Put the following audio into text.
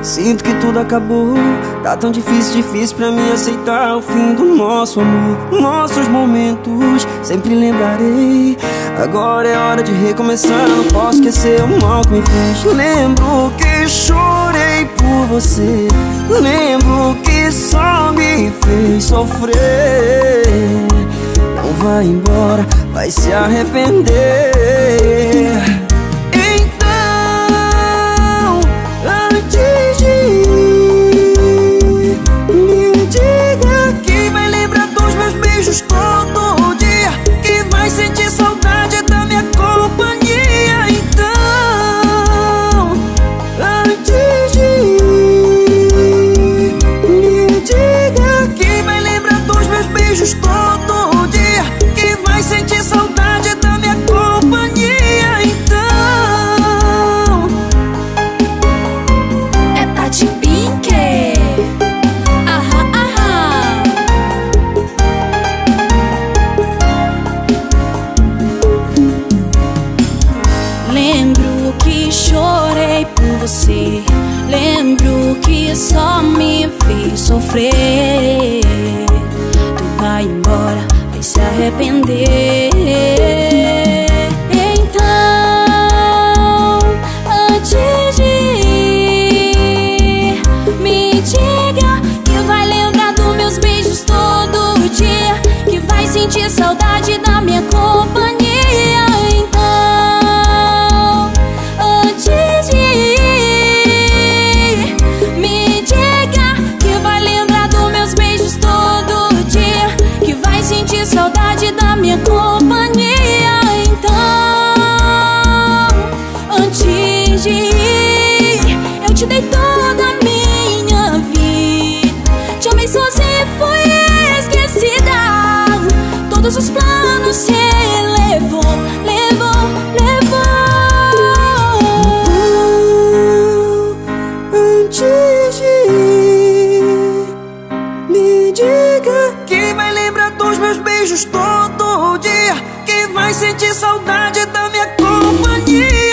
Sinto que tudo acabou. Tá tão difícil pra mim aceitar o fim do nosso amor. Nossos momentos sempre lembrarei. Agora é hora de recomeçar, não posso esquecer o mal que me fez. Lembro que chorei por você, lembro que só me fez sofrer. Não vai embora, vai se arrepender. Então, antes de ir, me diga que vai lembrar dos meus beijos todo dia, que vai sentir saudade da minha companhia. Então, antes de ir, me diga que vai lembrar dos meus beijos todo dia, que vai sentir saudade da minha companhia. Então, é Tati Pink. Lembro que chorei por você, lembro que só me fez sofrer. Tu vai embora, vai se arrepender. Então, antes de ir, me diga que vai lembrar dos meus beijos todo dia, que vai sentir saudade da minha companhia. Então, antes de ir, me diga que vai lembrar dos meus beijos todo dia, que vai sentir saudade da minha companhia. Então, antes de ir, eu te dei toda a minha vida, te amei sozinha e fui esquecida. Todos os planos se levou. antes de ir, me diga que vai lembrar dos meus beijos todo dia, que vai sentir saudade da minha companhia.